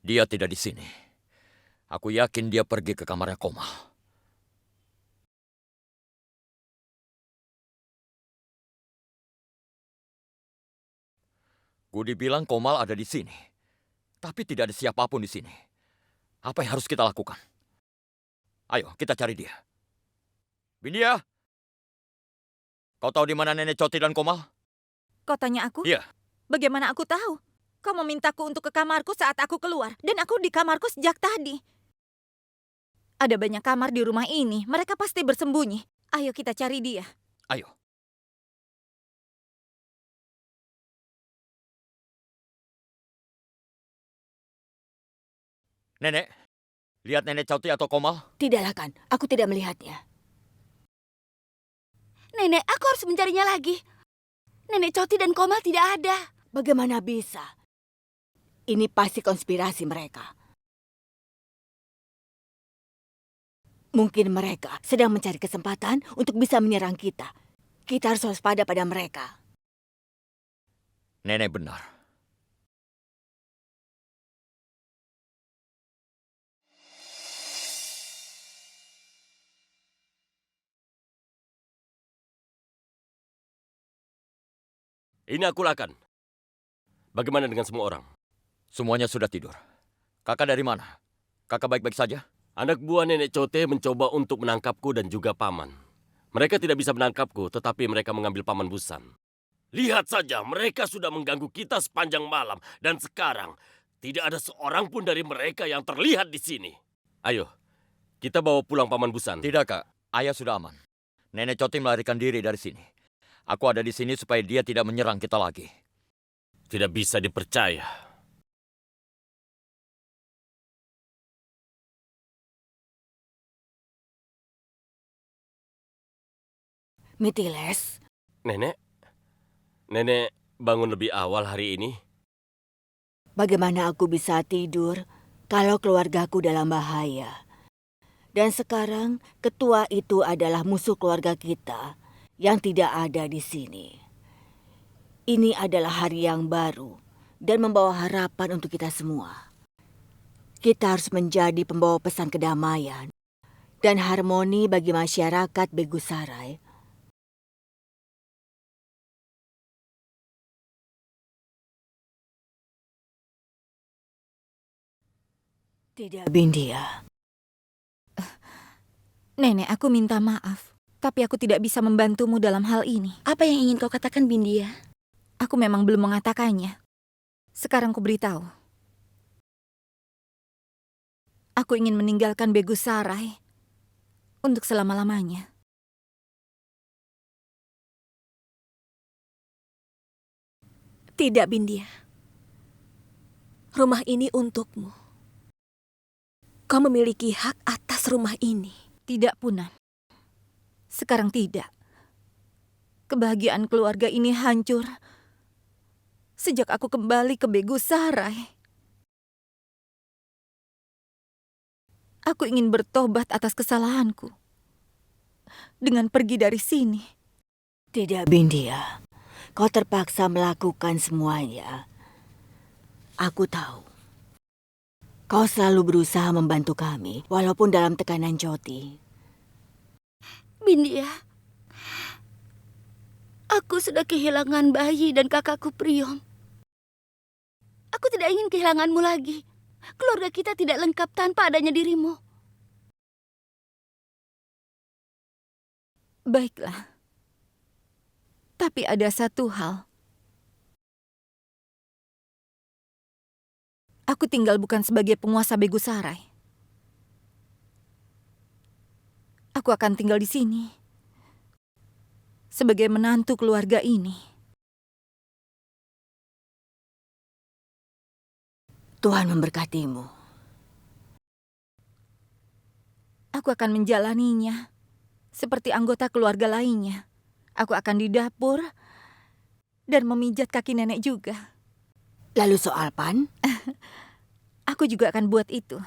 Dia tidak di sini. Aku yakin dia pergi ke kamarnya Komal. Gudi bilang Komal ada di sini. Tapi tidak ada siapapun di sini. Apa yang harus kita lakukan? Ayo, kita cari dia. Bindia, kau tahu di mana Nenek Coti dan Komal? Kau tanya aku? Iya. Bagaimana aku tahu? Kau memintaku untuk ke kamarku saat aku keluar. Dan aku di kamarku sejak tadi. Ada banyak kamar di rumah ini. Mereka pasti bersembunyi. Ayo kita cari dia. Ayo. Nenek, lihat Nenek Coti atau Komal? Tidaklah, Kan. Aku tidak melihatnya. Nenek, aku harus mencarinya lagi. Nenek Coti dan Komal tidak ada. Bagaimana bisa? Ini pasti konspirasi mereka. Mungkin mereka sedang mencari kesempatan untuk bisa menyerang kita. Kita harus waspada pada mereka. Nenek benar. Ini aku lakukan. Bagaimana dengan semua orang? Semuanya sudah tidur. Kakak dari mana? Kakak baik-baik saja? Anak buah Nenek Cote mencoba untuk menangkapku dan juga Paman. Mereka tidak bisa menangkapku, tetapi mereka mengambil Paman Busan. Lihat saja, mereka sudah mengganggu kita sepanjang malam. Dan sekarang, tidak ada seorang pun dari mereka yang terlihat di sini. Ayo, kita bawa pulang Paman Busan. Tidak, Kak. Ayah sudah aman. Nenek Coti melarikan diri dari sini. Aku ada di sini supaya dia tidak menyerang kita lagi. Tidak bisa dipercaya. Mitiles, Nenek bangun lebih awal hari ini. bagaimana aku bisa tidur kalau keluargaku dalam bahaya? Dan sekarang ketua itu adalah musuh keluarga kita yang tidak ada di sini. Ini adalah hari yang baru dan membawa harapan untuk kita semua. Kita harus menjadi pembawa pesan kedamaian dan harmoni bagi masyarakat Begusarai. Tidak, Bindia. Nenek, aku minta maaf. Tapi aku tidak bisa membantumu dalam hal ini. Apa yang ingin kau katakan, Bindia? Aku memang belum mengatakannya. Sekarang ku beritahu. Aku ingin meninggalkan Begusarai untuk selama-lamanya. Tidak, Bindia. Rumah ini untukmu. Kau memiliki hak atas rumah ini. Tidak, Punan. Sekarang tidak. Kebahagiaan keluarga ini hancur sejak aku kembali ke Begusarai. Aku ingin bertobat atas kesalahanku dengan pergi dari sini. Tidak, Bindia. Kau terpaksa melakukan semuanya. Aku tahu. Kau selalu berusaha membantu kami, walaupun dalam tekanan Joti. Bindia, aku sudah kehilangan bayi dan kakakku Priom. Aku tidak ingin kehilanganmu lagi. Keluarga kita tidak lengkap tanpa adanya dirimu. Baiklah. Tapi ada satu hal. Aku tinggal bukan sebagai penguasa Begusarai. Aku akan tinggal di sini sebagai menantu keluarga ini. Tuhan memberkatimu. Aku akan menjalaninya seperti anggota keluarga lainnya. Aku akan di dapur dan memijat kaki nenek juga. Lalu soal Pan? Aku juga akan buat itu.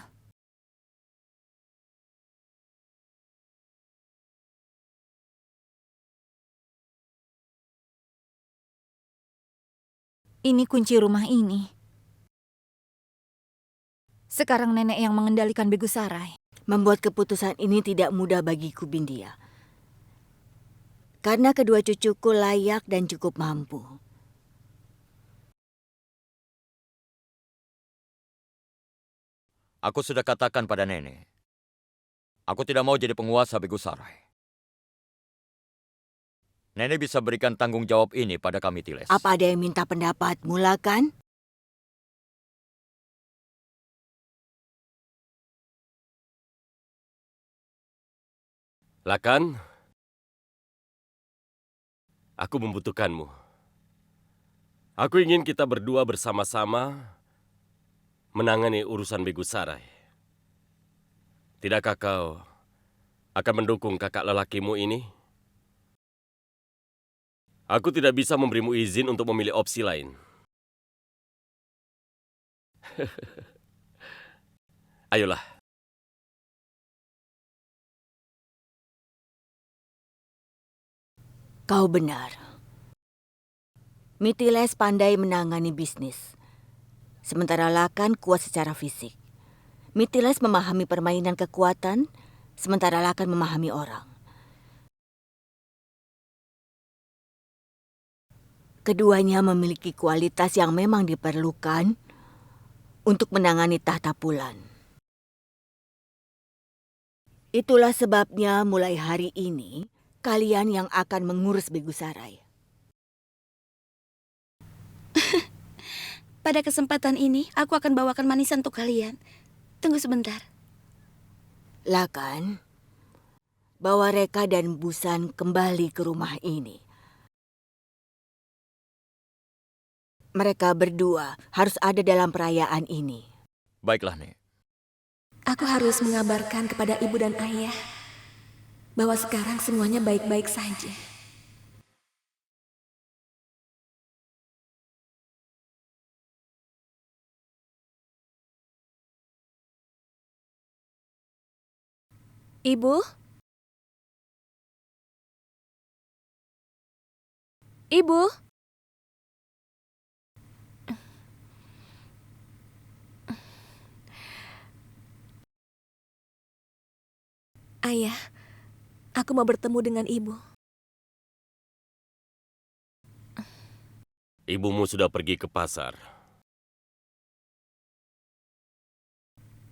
Ini kunci rumah ini. Sekarang nenek yang mengendalikan Begusarai. Membuat keputusan ini tidak mudah bagiku, Bindia. Karena kedua cucuku layak dan cukup mampu. Aku sudah katakan pada nenek, aku tidak mau jadi penguasa Begusarai. Nenek bisa berikan tanggung jawab ini pada kami, Tiles. Apa ada yang minta pendapatmu, Lakan? Lakan, aku membutuhkanmu. Aku ingin kita berdua bersama-sama menangani urusan Begusarai. Tidakkah kau akan mendukung kakak lelakimu ini? Aku tidak bisa memberimu izin untuk memilih opsi lain. Ayolah. Kau benar. Mitiles pandai menangani bisnis. Sementara Lakan kuat secara fisik. Mitiles memahami permainan kekuatan, sementara Lakan memahami orang. Keduanya memiliki kualitas yang memang diperlukan untuk menangani tahta Pulan. Itulah sebabnya mulai hari ini, kalian yang akan mengurus Begusarai. Pada kesempatan ini, aku akan bawakan manisan untuk kalian. Tunggu sebentar. Lakan, bawa Reka dan Busan kembali ke rumah ini. Mereka berdua harus ada dalam perayaan ini. Baiklah, Nek. Aku harus mengabarkan kepada ibu dan ayah bahwa sekarang semuanya baik-baik saja. Ibu? Ibu? Ayah, aku mau bertemu dengan ibu. Ibumu sudah pergi ke pasar.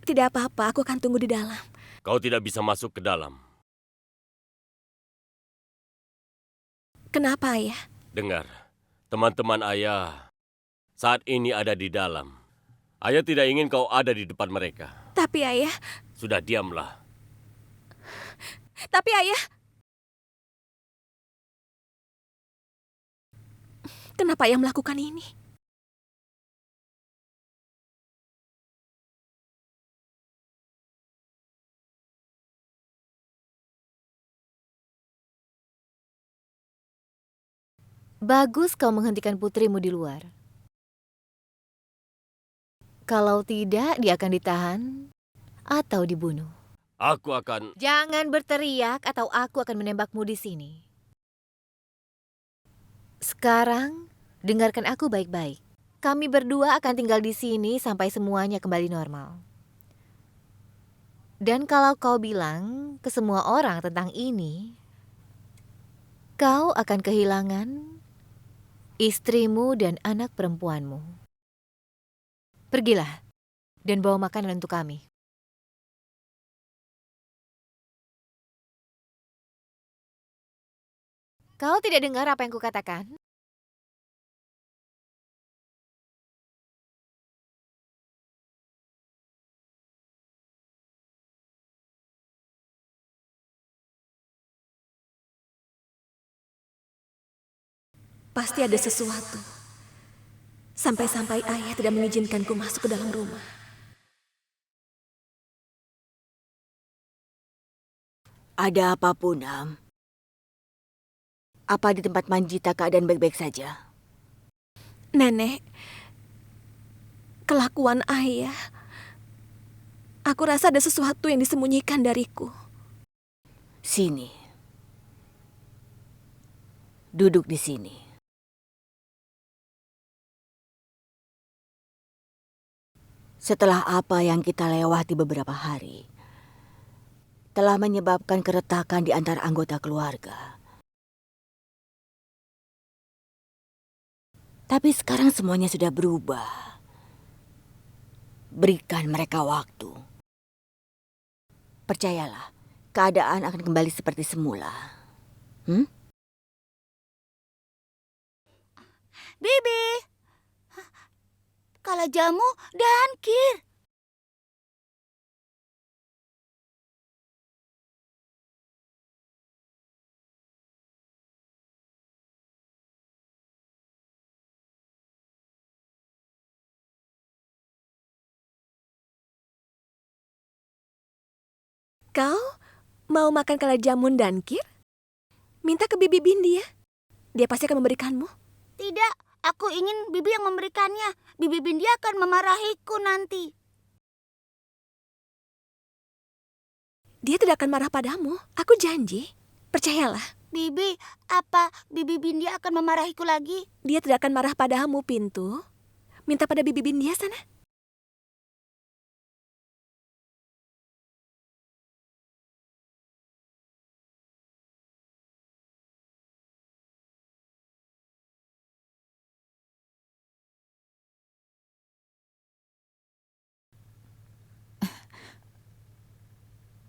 Tidak apa-apa, aku akan tunggu di dalam. Kau tidak bisa masuk ke dalam. Kenapa, ayah? Dengar, teman-teman ayah saat ini ada di dalam. Ayah tidak ingin kau ada di depan mereka. Tapi ayah, Sudah diamlah. tapi ayah. Kenapa ayah melakukan ini? Bagus kau menghentikan putrimu di luar. Kalau tidak, dia akan ditahan atau dibunuh. Aku akan... Jangan berteriak atau aku akan menembakmu di sini. Sekarang, dengarkan aku baik-baik. Kami berdua akan tinggal di sini sampai semuanya kembali normal. Dan kalau kau bilang ke semua orang tentang ini, kau akan kehilangan istrimu dan anak perempuanmu. Pergilah dan bawa makanan untuk kami. Kau tidak dengar apa yang kukatakan? Pasti ada sesuatu. Sampai-sampai ayah tidak mengizinkanku masuk ke dalam rumah. Ada apa, Punam? Apa di tempat Manjita keadaan baik-baik saja? Nenek, kelakuan ayah. Aku rasa ada sesuatu yang disembunyikan dariku. Sini. Duduk di sini. setelah apa yang kita lewati beberapa hari, telah menyebabkan keretakan di antara anggota keluarga. Tapi sekarang semuanya sudah berubah. Berikan mereka waktu. Percayalah, keadaan akan kembali seperti semula. Bibi, Kalajamu dan Kir. Kau mau makan kalajamun dan Kir? Minta ke Bibi Bindi ya. Dia pasti akan memberikanmu. Tidak, aku ingin Bibi yang memberikannya. Bibi Bindi akan memarahiku nanti. Dia tidak akan marah padamu. Aku janji. Percayalah. Bibi, apa Bibi Bindi akan memarahiku lagi? Dia tidak akan marah padamu, Pintu. Minta pada Bibi Bindi ya sana.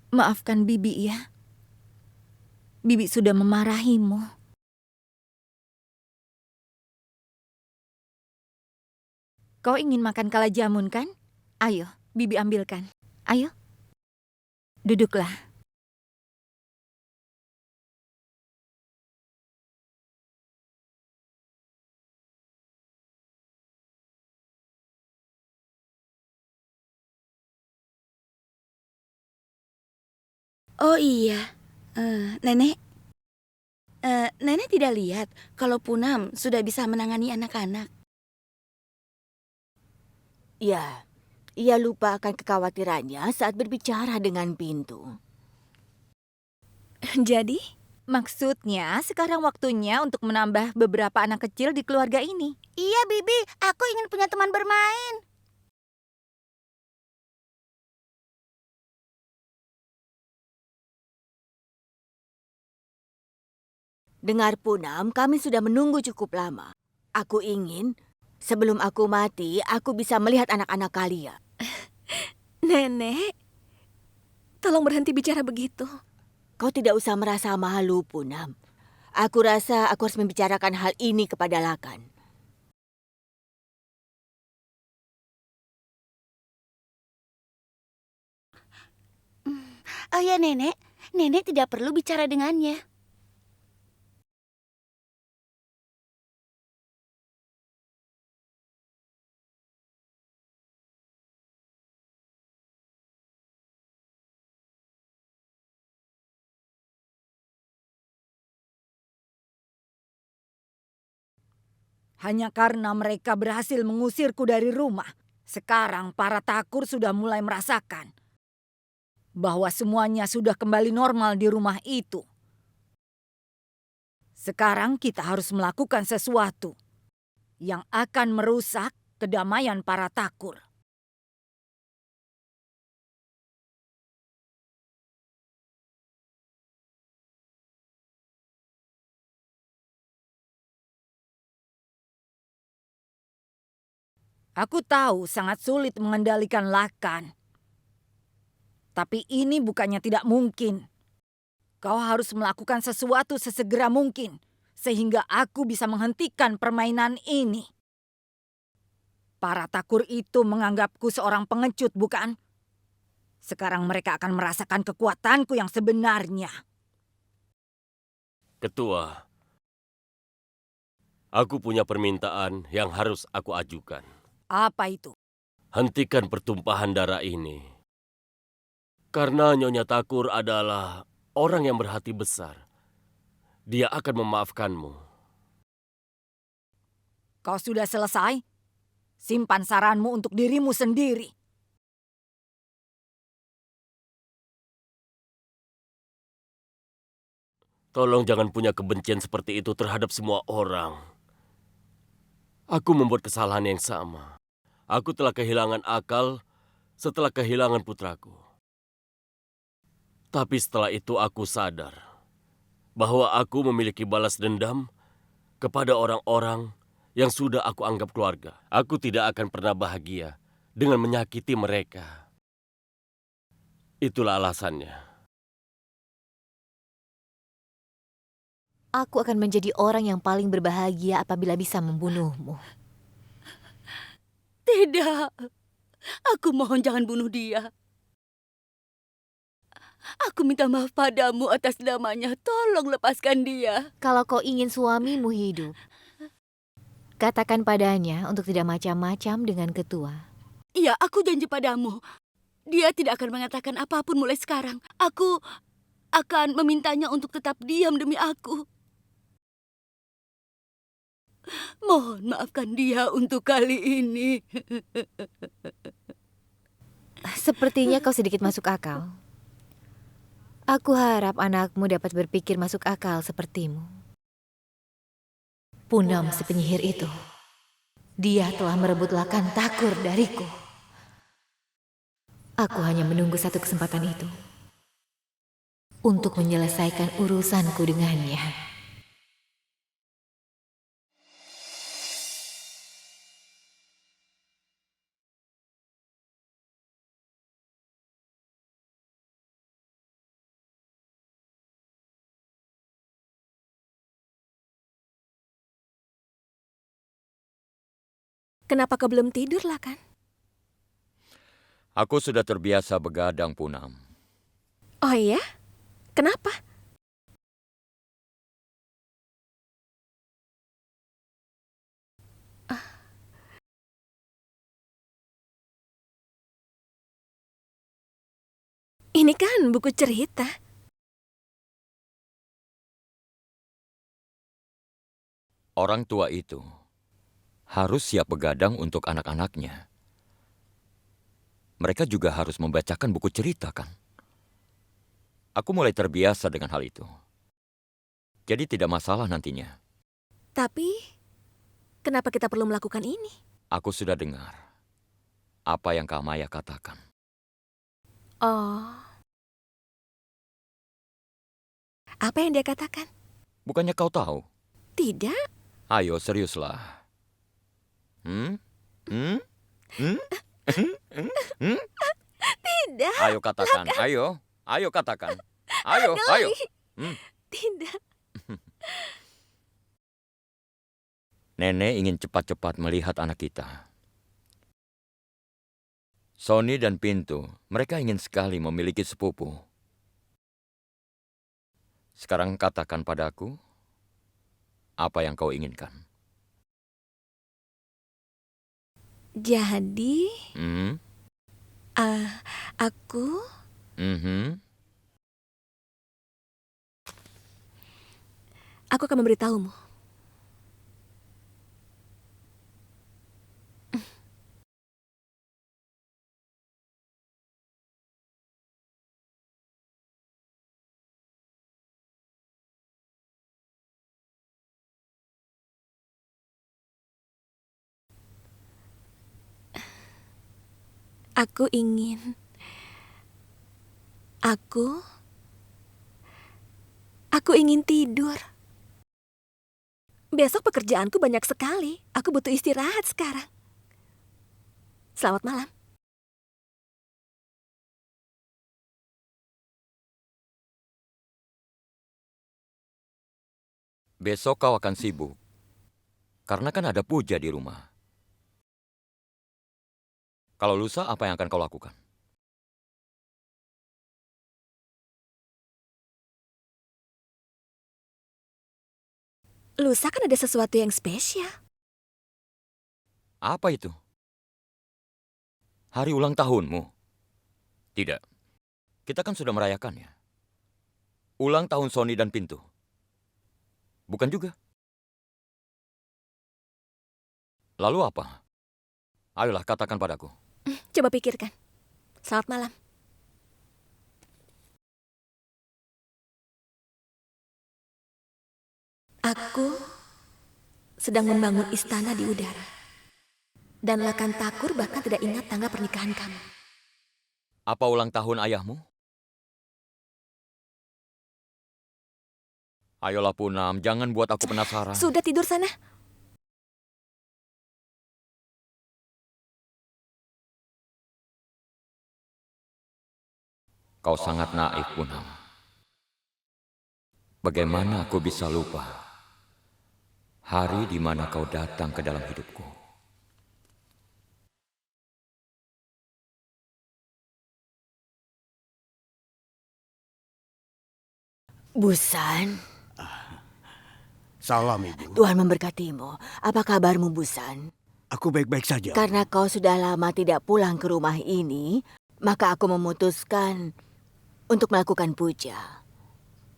Maafkan Bibi ya. Bibi sudah memarahimu. Kau ingin makan kalajamun kan? Ayo, Bibi ambilkan. Ayo. Duduklah. Oh iya, Nenek. Nenek tidak lihat kalau Punam sudah bisa menangani anak-anak. Ya, ia lupa akan kekhawatirannya saat berbicara dengan Pintu. Jadi, Maksudnya, sekarang waktunya untuk menambah beberapa anak kecil di keluarga ini. Iya, Bibi, aku ingin punya teman bermain. Dengar Punam, kami sudah menunggu cukup lama. Aku ingin, sebelum aku mati, aku bisa melihat anak-anak kalian. Nenek, tolong berhenti bicara begitu. Kau tidak usah merasa malu, Punam. Aku rasa aku harus membicarakan hal ini kepada Lakan. Oh ya, Nenek. Nenek tidak perlu bicara dengannya. Hanya karena mereka berhasil mengusirku dari rumah. Sekarang para takur sudah mulai merasakan bahwa semuanya sudah kembali normal di rumah itu. Sekarang kita harus melakukan sesuatu yang akan merusak kedamaian para takur. Aku tahu sangat sulit mengendalikan Lakan. Tapi ini bukannya tidak mungkin. Kau harus melakukan sesuatu sesegera mungkin, sehingga aku bisa menghentikan permainan ini. Para takur itu menganggapku seorang pengecut, bukan? Sekarang mereka akan merasakan kekuatanku yang sebenarnya. Ketua, aku punya permintaan yang harus aku ajukan. Apa itu? Hentikan pertumpahan darah ini. Karena Nyonya Takur adalah orang yang berhati besar. Dia akan memaafkanmu. Kau sudah selesai? Simpan saranmu untuk dirimu sendiri. Tolong jangan punya kebencian seperti itu terhadap semua orang. Aku membuat kesalahan yang sama. Aku telah kehilangan akal setelah kehilangan putraku. Tapi setelah itu aku sadar bahwa aku memiliki balas dendam kepada orang-orang yang sudah aku anggap keluarga. Aku tidak akan pernah bahagia dengan menyakiti mereka. Itulah alasannya. Aku akan menjadi orang yang paling berbahagia apabila bisa membunuhmu. Tidak. Aku mohon jangan bunuh dia. Aku minta maaf padamu atas namanya. Tolong lepaskan dia. Kalau kau ingin suamimu hidup, katakan padanya untuk tidak macam-macam dengan ketua. Iya, aku janji padamu. Dia tidak akan mengatakan apapun mulai sekarang. Aku akan memintanya untuk tetap diam demi aku. Mohon maafkan dia untuk kali ini. Sepertinya kau sedikit masuk akal. Aku harap anakmu dapat berpikir masuk akal sepertimu. Punam si penyihir itu, dia telah merebut Lakan Takur dariku. Aku hanya menunggu satu kesempatan itu untuk menyelesaikan urusanku dengannya. Kenapa kau belum tidur, Lakan? Aku sudah terbiasa begadang, Punam. Oh iya? Kenapa? Ini kan buku cerita. Orang tua itu harus siap begadang untuk anak-anaknya. Mereka juga harus membacakan buku cerita, kan? Aku mulai terbiasa dengan hal itu. Jadi tidak masalah nantinya. Tapi, kenapa kita perlu melakukan ini? Aku sudah dengar apa yang Kak Maya katakan. Oh. Apa yang dia katakan? Bukannya kau tahu? Tidak. Ayo, seriuslah. Tidak. Ayo katakan, ayo. Ayo katakan. Ayo, ayo. Tidak. Nenek ingin cepat-cepat melihat anak kita. Sony dan Pintu, mereka ingin sekali memiliki sepupu. Sekarang katakan padaku, apa yang kau inginkan? Jadi, aku akan memberitahumu. Aku ingin. Aku ingin tidur. Besok pekerjaanku banyak sekali. Aku butuh istirahat sekarang. Selamat malam. Besok kau akan sibuk. Karena kan ada puja di rumah. Kalau lusa, apa yang akan kau lakukan? Lusa kan ada sesuatu yang spesial. Apa itu? Hari ulang tahunmu? Tidak. Kita kan sudah merayakannya. Ulang tahun Sony dan Pintu. Bukan juga. Lalu apa? Ayolah, katakan padaku. Coba pikirkan. Selamat malam. Aku sedang membangun istana di udara. Dan Lakan Takur bahkan tidak ingat tanggal pernikahan kamu. Apa ulang tahun ayahmu? Ayolah Punam, jangan buat aku penasaran. Sudah tidur sana. Kau sangat naif, Punam. Bagaimana aku bisa lupa hari di mana kau datang ke dalam hidupku? Busan, Salam, Ibu. Tuhan memberkatimu. Apa kabarmu, Busan? Aku baik-baik saja. Karena kau sudah lama tidak pulang ke rumah ini, maka aku memutuskan untuk melakukan puja.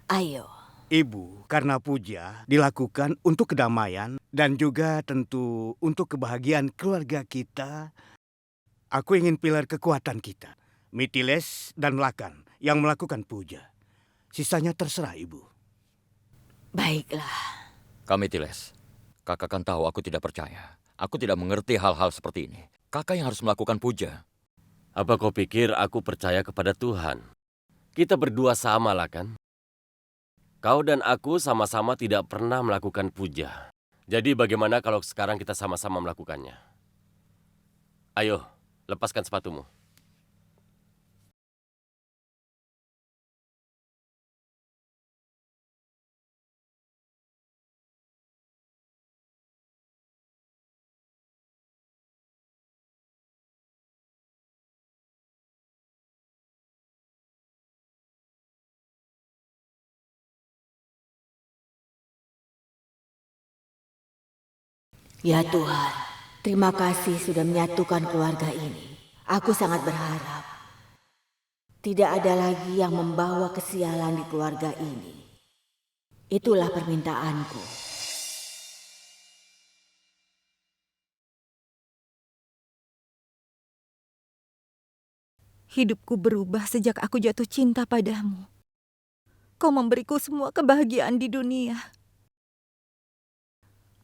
Ayo. Ibu, karena puja dilakukan untuk kedamaian dan juga tentu untuk kebahagiaan keluarga kita, aku ingin pilar kekuatan kita, Mitiles dan Lakan, yang melakukan puja. Sisanya terserah, Ibu. Baiklah. Kami Tiles, kakak kan tahu aku tidak percaya. Aku tidak mengerti hal-hal seperti ini. Kakak yang harus melakukan puja. Apa kau pikir aku percaya kepada Tuhan? Kita berdua sama lah kan? Kau dan aku sama-sama tidak pernah melakukan puja. Jadi bagaimana kalau sekarang kita sama-sama melakukannya? Ayo, lepaskan sepatumu. Ya Tuhan, terima kasih sudah menyatukan keluarga ini. Aku sangat berharap tidak ada lagi yang membawa kesialan di keluarga ini. Itulah permintaanku. Hidupku berubah sejak aku jatuh cinta padamu. Kau memberiku semua kebahagiaan di dunia.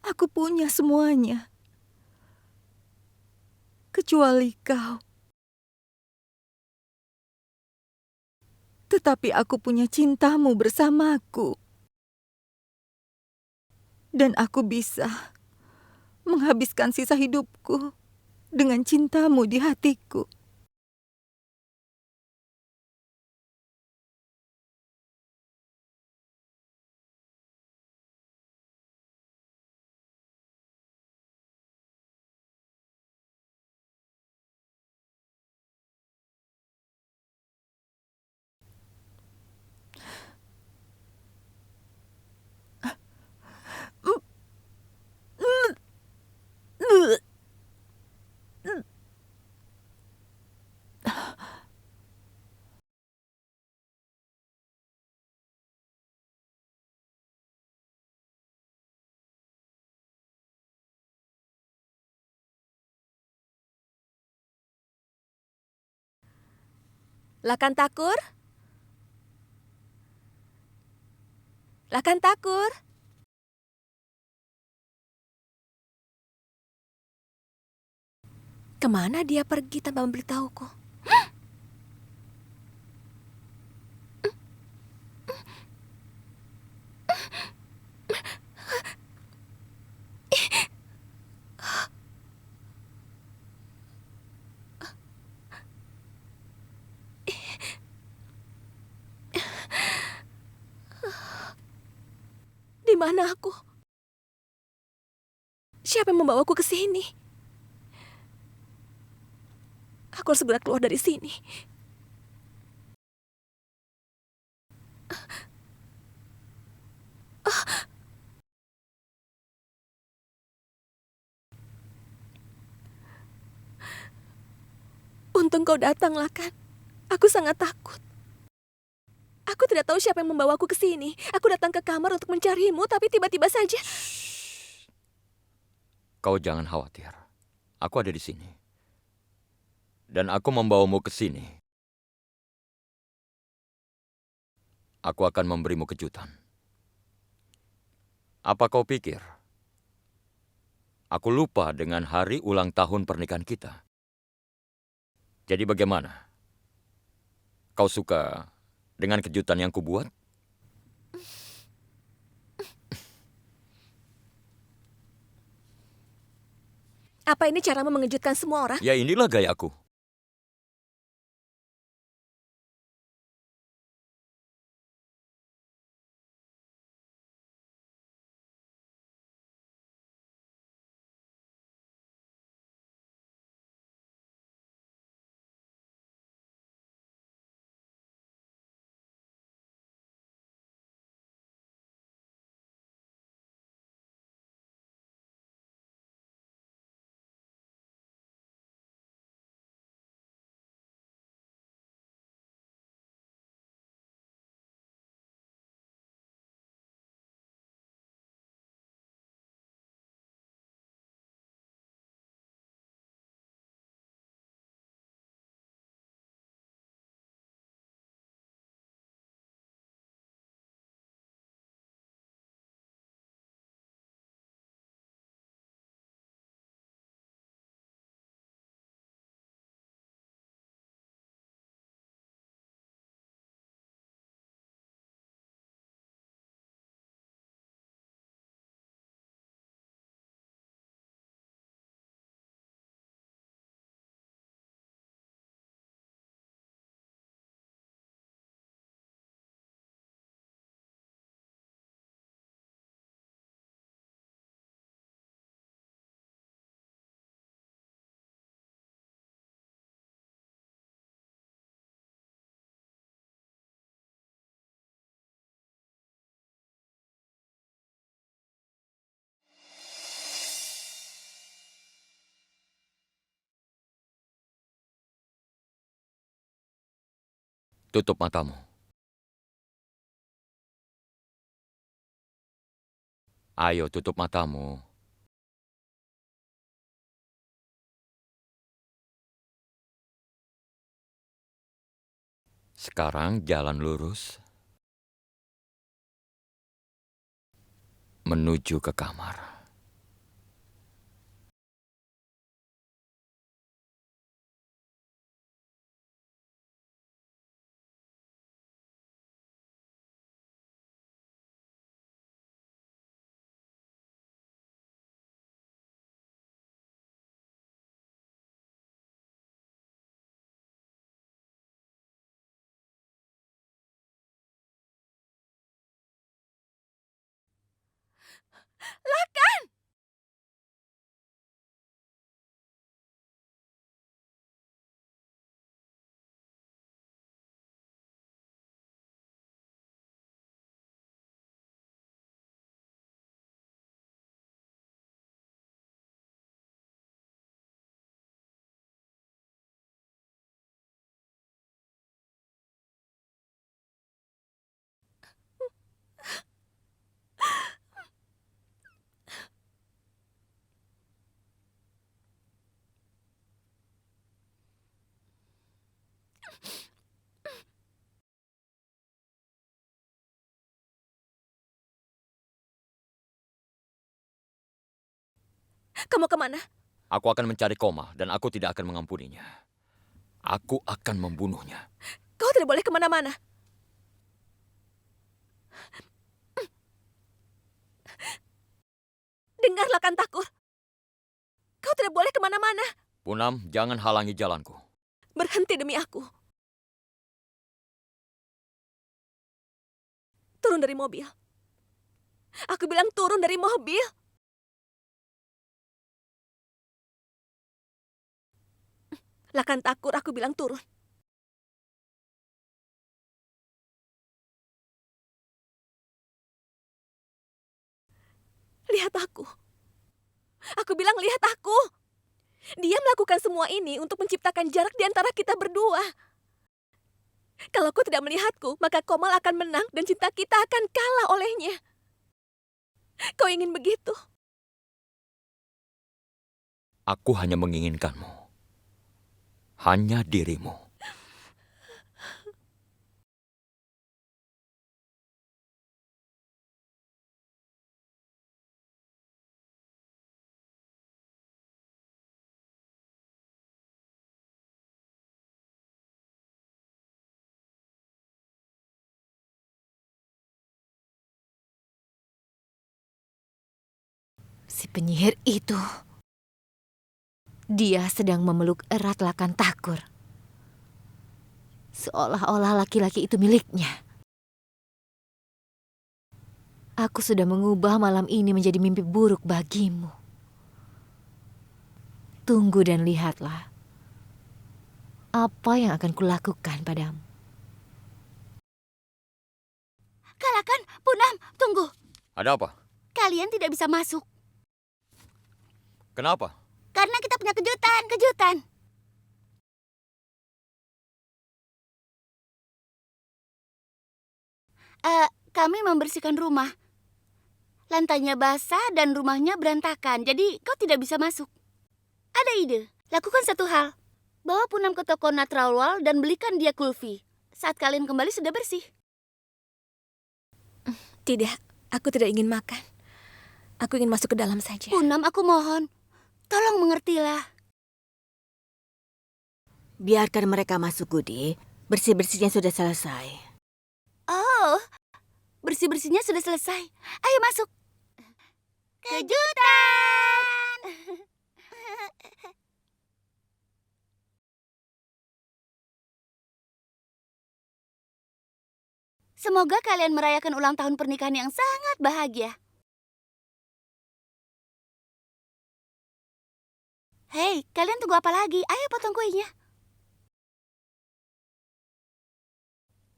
Aku punya semuanya. Kecuali kau. Tetapi aku punya cintamu bersamaku. Dan aku bisa menghabiskan sisa hidupku dengan cintamu di hatiku. Lakan Takur? Lakan Takur? Kemana dia pergi tanpa memberitahuku? Di mana aku? Siapa yang membawaku ke sini? Aku harus segera keluar dari sini. Untung kau datang, Lakan. Aku sangat takut. Aku tidak tahu siapa yang membawaku ke sini. Aku datang ke kamar untuk mencarimu, tapi tiba-tiba saja... Kau jangan khawatir. Aku ada di sini. Dan aku membawamu ke sini. Aku akan memberimu kejutan. Apa kau pikir? Aku lupa dengan hari ulang tahun pernikahan kita. Jadi bagaimana? Kau suka dengan kejutan yang kubuat? Apa ini caramu mengejutkan semua orang? Ya inilah gayaku. Tutup matamu. Ayo tutup matamu. Sekarang jalan lurus menuju ke kamar. Kamu kemana? Aku akan mencari Koma dan aku tidak akan mengampuninya. Aku akan membunuhnya. Kau tidak boleh kemana-mana. Dengarlah Kantakur. Kau tidak boleh kemana-mana. Punam, jangan halangi jalanku. Berhenti demi aku. Turun dari mobil. Aku bilang turun dari mobil. Kantakur, aku bilang turun. Lihat aku. Aku bilang lihat aku. Dia melakukan semua ini untuk menciptakan jarak di antara kita berdua. Kalau kau tidak melihatku, maka Komal akan menang dan cinta kita akan kalah olehnya. Kau ingin begitu? Aku hanya menginginkanmu. Hanya dirimu. Si penyihir itu. Dia sedang memeluk erat Lakan Takur. Seolah-olah laki-laki itu miliknya. Aku sudah mengubah malam ini menjadi mimpi buruk bagimu. Tunggu dan lihatlah apa yang akan kulakukan padamu. Kalakan, Punam, tunggu. Ada apa? Kalian tidak bisa masuk. Kenapa? Karena kita punya kejutan. Kami membersihkan rumah. Lantainya basah dan rumahnya berantakan, jadi kau tidak bisa masuk. Ada ide, lakukan satu hal. Bawa Punam ke toko Natrawal dan belikan dia kulfi. Saat kalian kembali sudah bersih. Tidak, aku tidak ingin makan. Aku ingin masuk ke dalam saja. Punam, aku mohon. Tolong mengertilah. Biarkan mereka masuk, Gudi. Bersih-bersihnya sudah selesai. Oh, bersih-bersihnya sudah selesai. Ayo masuk. Kejutan! Semoga kalian merayakan ulang tahun pernikahan yang sangat bahagia. Hei, kalian tunggu apa lagi? Ayo potong kuenya.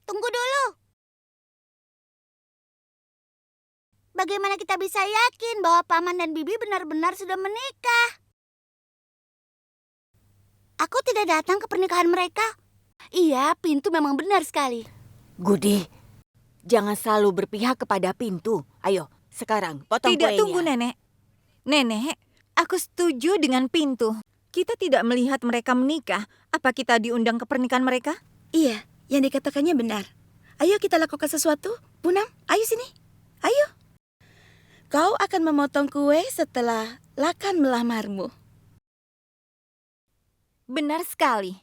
Tunggu dulu. Bagaimana kita bisa yakin bahwa Paman dan Bibi benar-benar sudah menikah? Aku tidak datang ke pernikahan mereka. Iya, pintu memang benar sekali. Gudi, jangan selalu berpihak kepada pintu. Ayo, sekarang potong Tidak, kuenya. tunggu Nenek. Nenek, aku setuju dengan pintu. Kita tidak melihat mereka menikah. Apa kita diundang ke pernikahan mereka? Iya, yang dikatakannya benar. Ayo kita lakukan sesuatu. Punam, ayo sini. Ayo. Kau akan memotong kue setelah Lakan melamarmu. Benar sekali.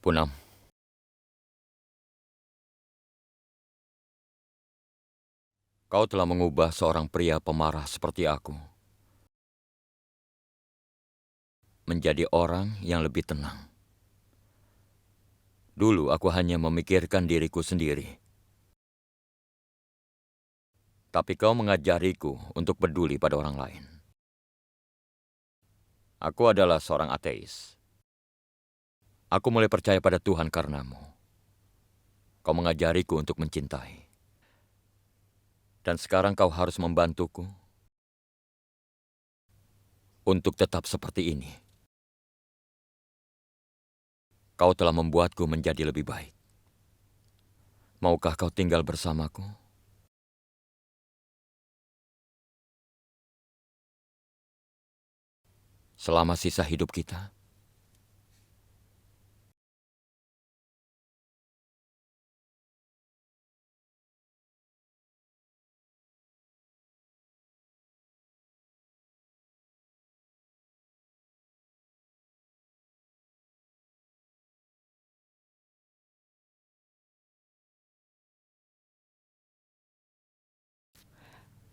Punam. Kau telah mengubah seorang pria pemarah seperti aku menjadi orang yang lebih tenang. Dulu aku hanya memikirkan diriku sendiri. Tapi kau mengajariku untuk peduli pada orang lain. Aku adalah seorang ateis. Aku mulai percaya pada Tuhan karenamu. Kau mengajariku untuk mencintai. Dan sekarang kau harus membantuku untuk tetap seperti ini. Kau telah membuatku menjadi lebih baik. Maukah kau tinggal bersamaku? Selama sisa hidup kita?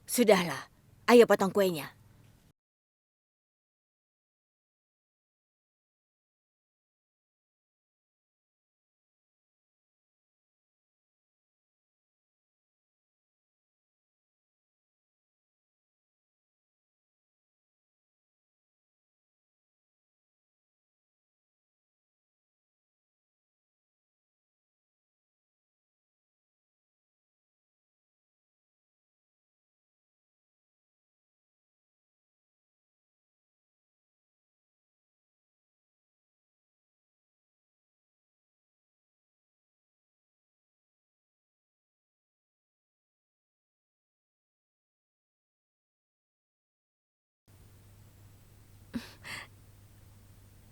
Sudahlah, ayo potong kuenya.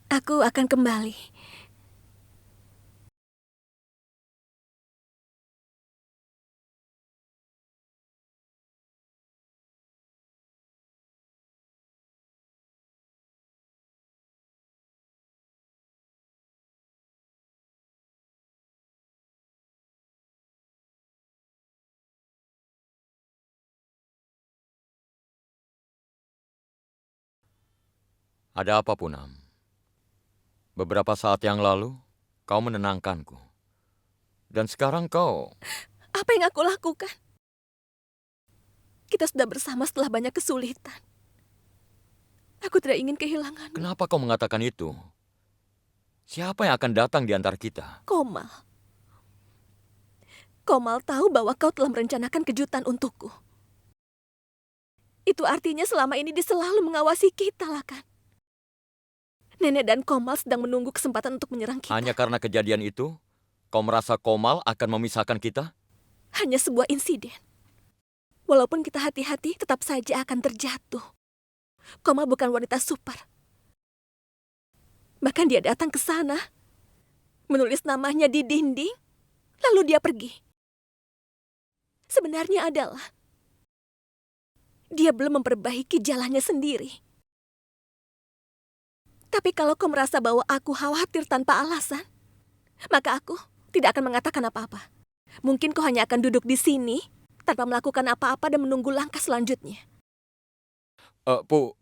Aku akan kembali. Ada apa, Punam? Beberapa saat yang lalu, kau menenangkanku. Dan sekarang kau... Apa yang aku lakukan? Kita sudah bersama setelah banyak kesulitan. Aku tidak ingin kehilanganmu. Kenapa kau mengatakan itu? Siapa yang akan datang di antara kita? Komal. Komal tahu bahwa kau telah merencanakan kejutan untukku. Itu artinya selama ini dia selalu mengawasi kita, lah kan? Nenek dan Komal sedang menunggu kesempatan untuk menyerang kita. Hanya karena kejadian itu, kau merasa Komal akan memisahkan kita? Hanya sebuah insiden. Walaupun kita hati-hati, tetap saja akan terjatuh. Komal bukan wanita super. Bahkan dia datang ke sana, menulis namanya di dinding, lalu dia pergi. Sebenarnya adalah dia belum memperbaiki jalannya sendiri. Tapi kalau kau merasa bahwa aku khawatir tanpa alasan, maka aku tidak akan mengatakan apa-apa. Mungkin kau hanya akan duduk di sini tanpa melakukan apa-apa dan menunggu langkah selanjutnya. Pu,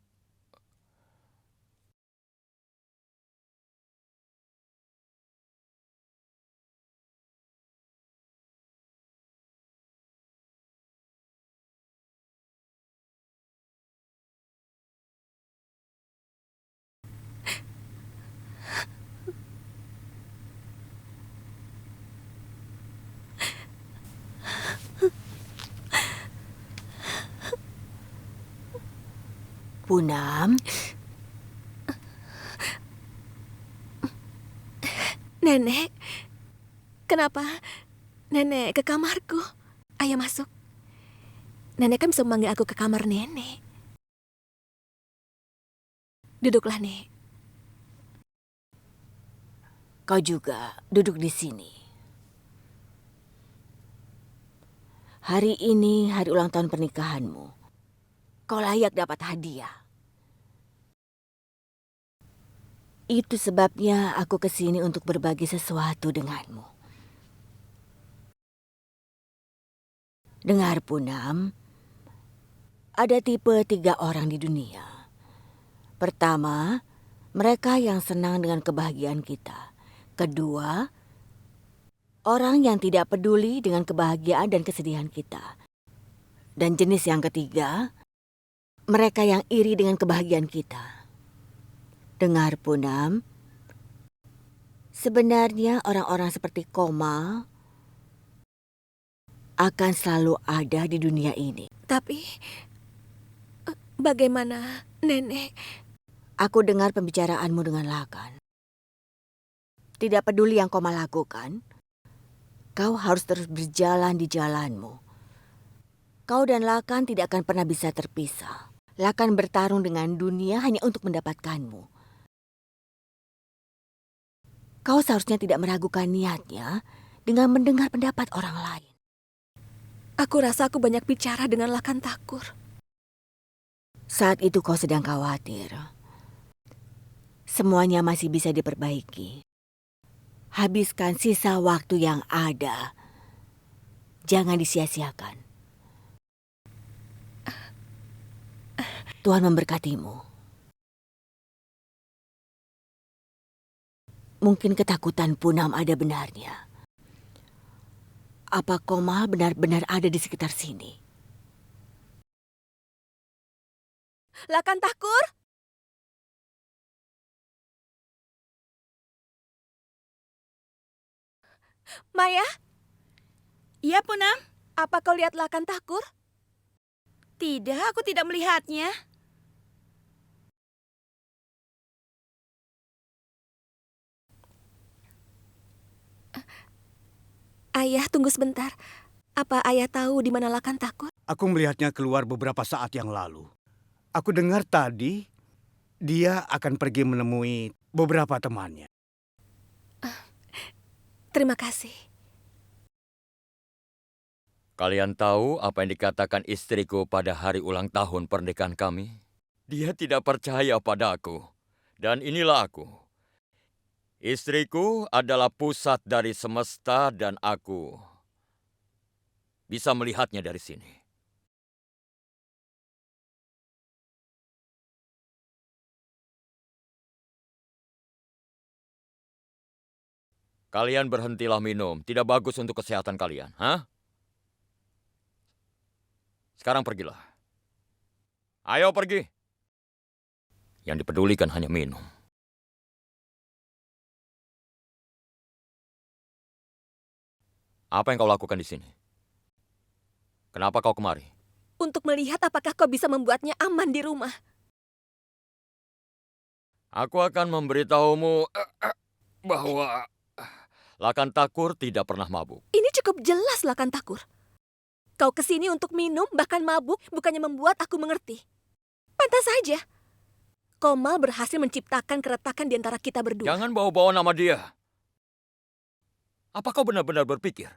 Punam, Nenek, kenapa nenek ke kamarku? Ayo masuk. Nenek kan bisa memanggil aku ke kamar nenek. Duduklah, Nek. kau juga duduk di sini. Hari ini hari ulang tahun pernikahanmu. Kau layak dapat hadiah. Itu sebabnya aku kesini untuk berbagi sesuatu denganmu. Dengar, Punam, ada tipe 3 orang di dunia. Pertama, mereka yang senang dengan kebahagiaan kita. Kedua, orang yang tidak peduli dengan kebahagiaan dan kesedihan kita. Dan jenis yang ketiga, mereka yang iri dengan kebahagiaan kita. Dengar, Punam, sebenarnya orang-orang seperti Komal akan selalu ada di dunia ini. Tapi, bagaimana, Nenek? Aku dengar pembicaraanmu dengan Lakan. Tidak peduli yang Komal lakukan, kau harus terus berjalan di jalanmu. Kau dan Lakan tidak akan pernah bisa terpisah. Lakan bertarung dengan dunia hanya untuk mendapatkanmu. Kau seharusnya tidak meragukan niatnya dengan mendengar pendapat orang lain. Aku rasa aku banyak bicara dengan Lakan Takur. Saat itu kau sedang khawatir. Semuanya masih bisa diperbaiki. Habiskan sisa waktu yang ada. Jangan disia-siakan. Tuhan memberkatimu. Mungkin ketakutan Punam ada benarnya. Apa Komal benar-benar ada di sekitar sini? Lakan Takur? Maya, Iya, Punam? apa kau lihat Lakan Takur? Tidak, aku tidak melihatnya. Ayah, tunggu sebentar. Apa ayah tahu di mana Lakan Takur? Aku melihatnya keluar beberapa saat yang lalu. Aku dengar tadi dia akan pergi menemui beberapa temannya. Terima kasih. kalian tahu apa yang dikatakan istriku pada hari ulang tahun pernikahan kami? Dia tidak percaya padaku. Dan inilah aku. Istriku adalah pusat dari semesta dan aku bisa melihatnya dari sini. Kalian berhentilah minum. Tidak bagus untuk kesehatan kalian. Hah? Sekarang pergilah. Ayo pergi. Yang dipedulikan hanya minum. Apa yang kau lakukan di sini? Kenapa kau kemari? Untuk melihat apakah kau bisa membuatnya aman di rumah. Aku akan memberitahumu bahwa Lakan Takur tidak pernah mabuk. Ini cukup jelas, Lakan Takur. Kau kesini untuk minum, bahkan mabuk, bukannya membuat aku mengerti. Pantas saja. Komal berhasil menciptakan keretakan di antara kita berdua. Jangan bawa-bawa nama dia. Apa kau benar-benar berpikir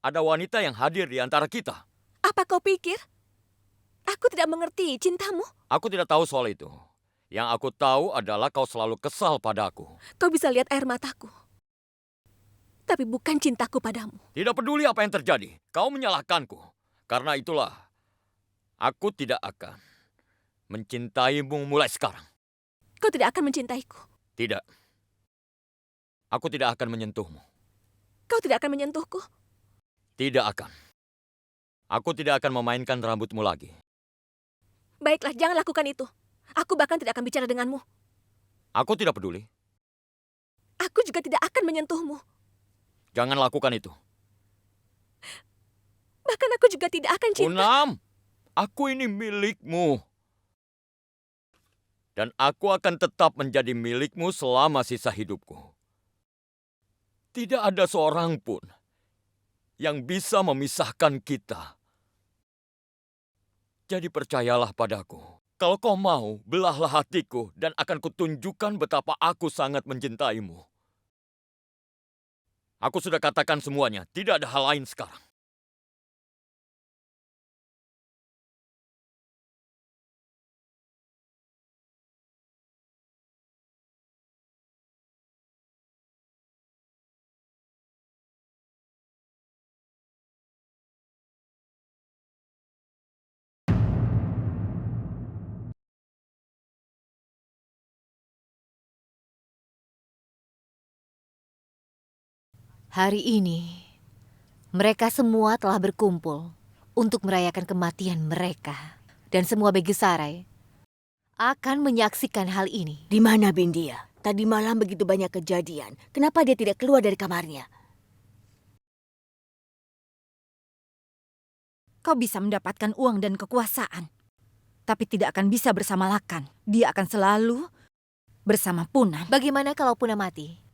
ada wanita yang hadir di antara kita? Apa kau pikir? Aku tidak mengerti cintamu. Aku tidak tahu soal itu. Yang aku tahu adalah kau selalu kesal padaku. Kau bisa lihat air mataku. Tapi bukan cintaku padamu. Tidak peduli apa yang terjadi, kau menyalahkanku. Karena itulah, aku tidak akan mencintaimu mulai sekarang. Kau tidak akan mencintaiku. Tidak. Aku tidak akan menyentuhmu. Kau tidak akan menyentuhku. Tidak akan. Aku tidak akan memainkan rambutmu lagi. Baiklah, jangan lakukan itu. Aku bahkan tidak akan bicara denganmu. Aku tidak peduli. Aku juga tidak akan menyentuhmu. Jangan lakukan itu. Bahkan aku juga tidak akan cinta. Punam, aku ini milikmu. Dan aku akan tetap menjadi milikmu selama sisa hidupku. Tidak ada seorang pun yang bisa memisahkan kita. Jadi percayalah padaku. Kalau kau mau, belahlah hatiku dan akan kutunjukkan betapa aku sangat mencintaimu. Aku sudah katakan semuanya, tidak ada hal lain sekarang. Hari ini, mereka semua telah berkumpul untuk merayakan kematian mereka. Dan semua Begisarai akan menyaksikan hal ini. Di mana Bindia? Tadi malam begitu banyak kejadian. Kenapa dia tidak keluar dari kamarnya? Kau bisa mendapatkan uang dan kekuasaan, tapi tidak akan bisa bersama Lakan. Dia akan selalu bersama Punam. Bagaimana kalau Punam mati?